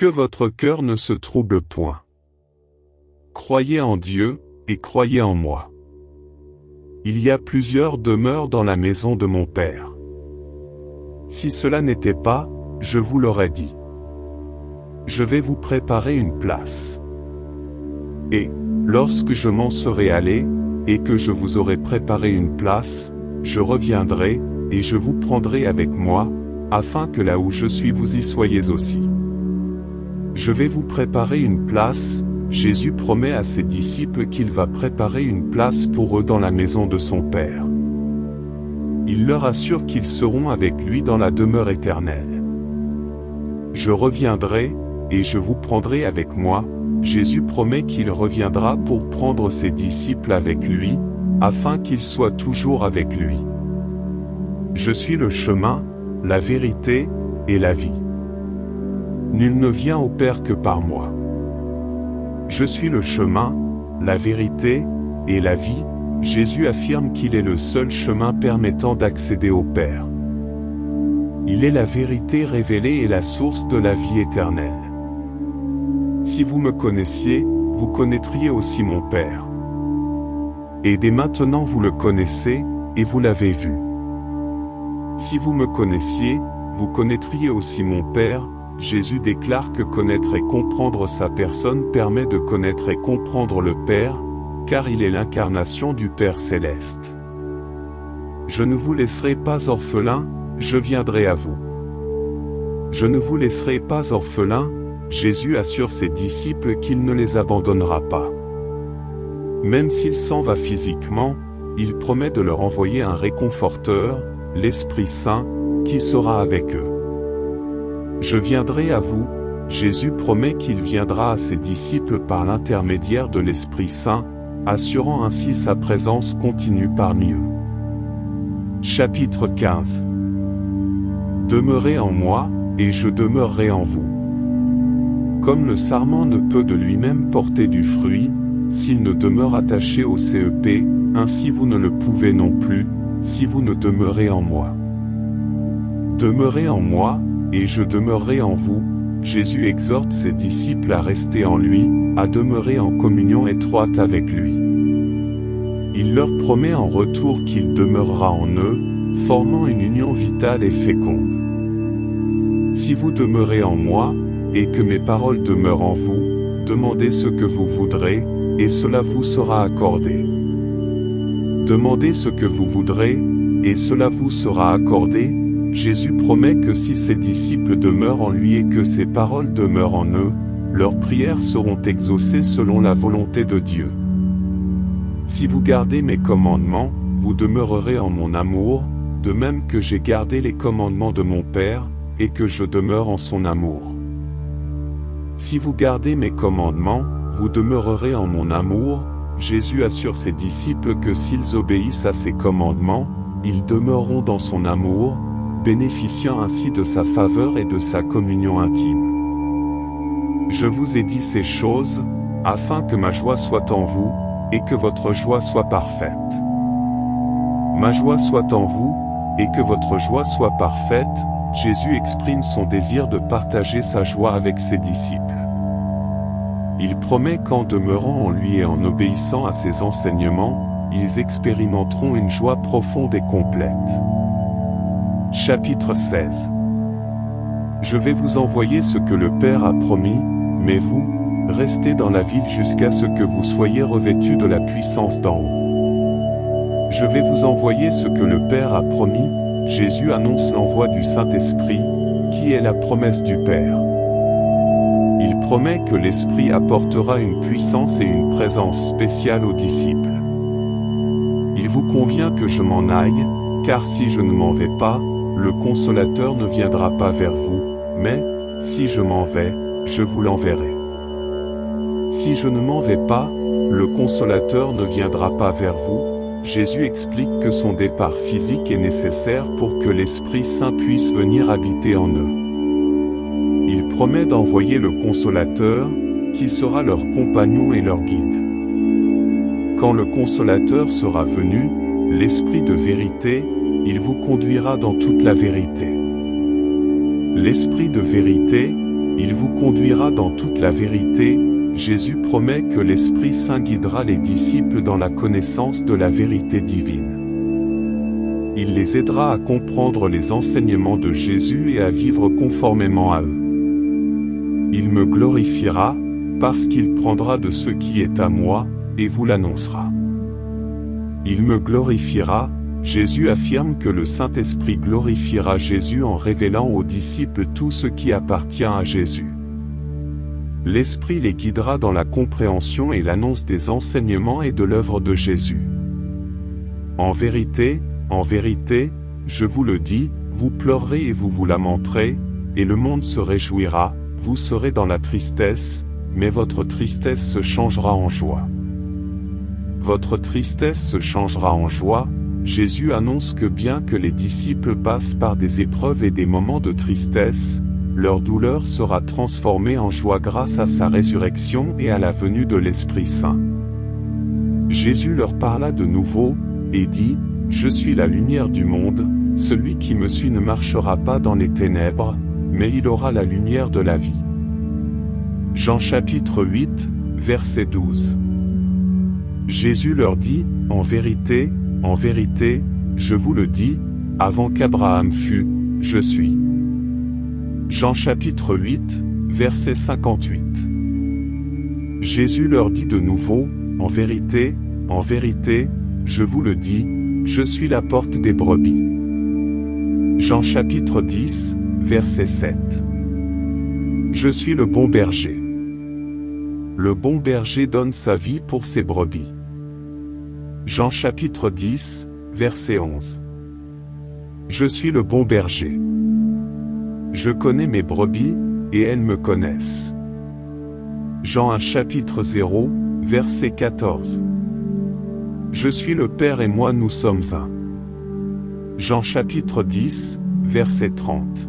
Que votre cœur ne se trouble point. Croyez en Dieu, et croyez en moi. Il y a plusieurs demeures dans la maison de mon Père. Si cela n'était pas, je vous l'aurais dit. Je vais vous préparer une place. Et, lorsque je m'en serai allé, et que je vous aurai préparé une place, je reviendrai, et je vous prendrai avec moi, afin que là où je suis vous y soyez aussi. Je vais vous préparer une place. Jésus promet à ses disciples qu'il va préparer une place pour eux dans la maison de son Père. Il leur assure qu'ils seront avec lui dans la demeure éternelle. Je reviendrai, et je vous prendrai avec moi. Jésus promet qu'il reviendra pour prendre ses disciples avec lui, afin qu'ils soient toujours avec lui. Je suis le chemin, la vérité, et la vie. Nul ne vient au Père que par moi. Je suis le chemin, la vérité, et la vie. Jésus affirme qu'il est le seul chemin permettant d'accéder au Père. Il est la vérité révélée et la source de la vie éternelle. Si vous me connaissiez, vous connaîtriez aussi mon Père. Et dès maintenant vous le connaissez, et vous l'avez vu. Si vous me connaissiez, vous connaîtriez aussi mon Père. Jésus déclare que connaître et comprendre sa personne permet de connaître et comprendre le Père, car il est l'incarnation du Père céleste. Je ne vous laisserai pas orphelins, je viendrai à vous. Je ne vous laisserai pas orphelins. Jésus assure ses disciples qu'il ne les abandonnera pas. Même s'il s'en va physiquement, il promet de leur envoyer un réconforteur, l'Esprit Saint, qui sera avec eux. Je viendrai à vous. Jésus promet qu'il viendra à ses disciples par l'intermédiaire de l'Esprit Saint, assurant ainsi sa présence continue parmi eux. Chapitre 15. Demeurez en moi, et je demeurerai en vous. Comme le sarment ne peut de lui-même porter du fruit, s'il ne demeure attaché au cep, ainsi vous ne le pouvez non plus, si vous ne demeurez en moi. Demeurez en moi, et je demeurerai en vous. Jésus exhorte ses disciples à rester en lui, à demeurer en communion étroite avec lui. Il leur promet en retour qu'il demeurera en eux, formant une union vitale et féconde. Si vous demeurez en moi, et que mes paroles demeurent en vous, demandez ce que vous voudrez, et cela vous sera accordé. Demandez ce que vous voudrez, et cela vous sera accordé. Jésus promet que si ses disciples demeurent en lui et que ses paroles demeurent en eux, leurs prières seront exaucées selon la volonté de Dieu. Si vous gardez mes commandements, vous demeurerez en mon amour, de même que j'ai gardé les commandements de mon Père, et que je demeure en son amour. Si vous gardez mes commandements, vous demeurerez en mon amour. Jésus assure ses disciples que s'ils obéissent à ses commandements, ils demeureront dans son amour, bénéficiant ainsi de sa faveur et de sa communion intime. Je vous ai dit ces choses, afin que ma joie soit en vous, et que votre joie soit parfaite. Ma joie soit en vous, et que votre joie soit parfaite. Jésus exprime son désir de partager sa joie avec ses disciples. Il promet qu'en demeurant en lui et en obéissant à ses enseignements, ils expérimenteront une joie profonde et complète. Chapitre 16. Je vais vous envoyer ce que le Père a promis, mais vous, restez dans la ville jusqu'à ce que vous soyez revêtus de la puissance d'en haut. Je vais vous envoyer ce que le Père a promis. Jésus annonce l'envoi du Saint-Esprit, qui est la promesse du Père. Il promet que l'Esprit apportera une puissance et une présence spéciale aux disciples. Il vous convient que je m'en aille, car si je ne m'en vais pas, le Consolateur ne viendra pas vers vous, mais, si je m'en vais, je vous l'enverrai. Si je ne m'en vais pas, le Consolateur ne viendra pas vers vous. Jésus explique que son départ physique est nécessaire pour que l'Esprit Saint puisse venir habiter en eux. Il promet d'envoyer le Consolateur, qui sera leur compagnon et leur guide. Quand le Consolateur sera venu, l'Esprit de vérité, il vous conduira dans toute la vérité. L'Esprit de vérité, Il vous conduira dans toute la vérité. Jésus promet que l'Esprit Saint guidera les disciples dans la connaissance de la vérité divine. Il les aidera à comprendre les enseignements de Jésus et à vivre conformément à eux. Il me glorifiera, parce qu'il prendra de ce qui est à moi, et vous l'annoncera. Il me glorifiera. Jésus affirme que le Saint-Esprit glorifiera Jésus en révélant aux disciples tout ce qui appartient à Jésus. L'Esprit les guidera dans la compréhension et l'annonce des enseignements et de l'œuvre de Jésus. En vérité, je vous le dis, vous pleurerez et vous vous lamenterez, et le monde se réjouira, vous serez dans la tristesse, mais votre tristesse se changera en joie. Votre tristesse se changera en joie. Jésus annonce que bien que les disciples passent par des épreuves et des moments de tristesse, leur douleur sera transformée en joie grâce à sa résurrection et à la venue de l'Esprit Saint. Jésus leur parla de nouveau, et dit, « Je suis la lumière du monde, celui qui me suit ne marchera pas dans les ténèbres, mais il aura la lumière de la vie. » Jean chapitre 8, verset 12. Jésus leur dit, « En vérité, je vous le dis, avant qu'Abraham fût, je suis. » Jean chapitre 8, verset 58. Jésus leur dit de nouveau, « En vérité, je vous le dis, je suis la porte des brebis. » Jean chapitre 10, verset 7. Je suis le bon berger. Le bon berger donne sa vie pour ses brebis. Jean chapitre 10, verset 11. Je suis le bon berger. Je connais mes brebis, et elles me connaissent. Jean 1 chapitre 0, verset 14. Je suis le Père et moi nous sommes un. Jean chapitre 10, verset 30.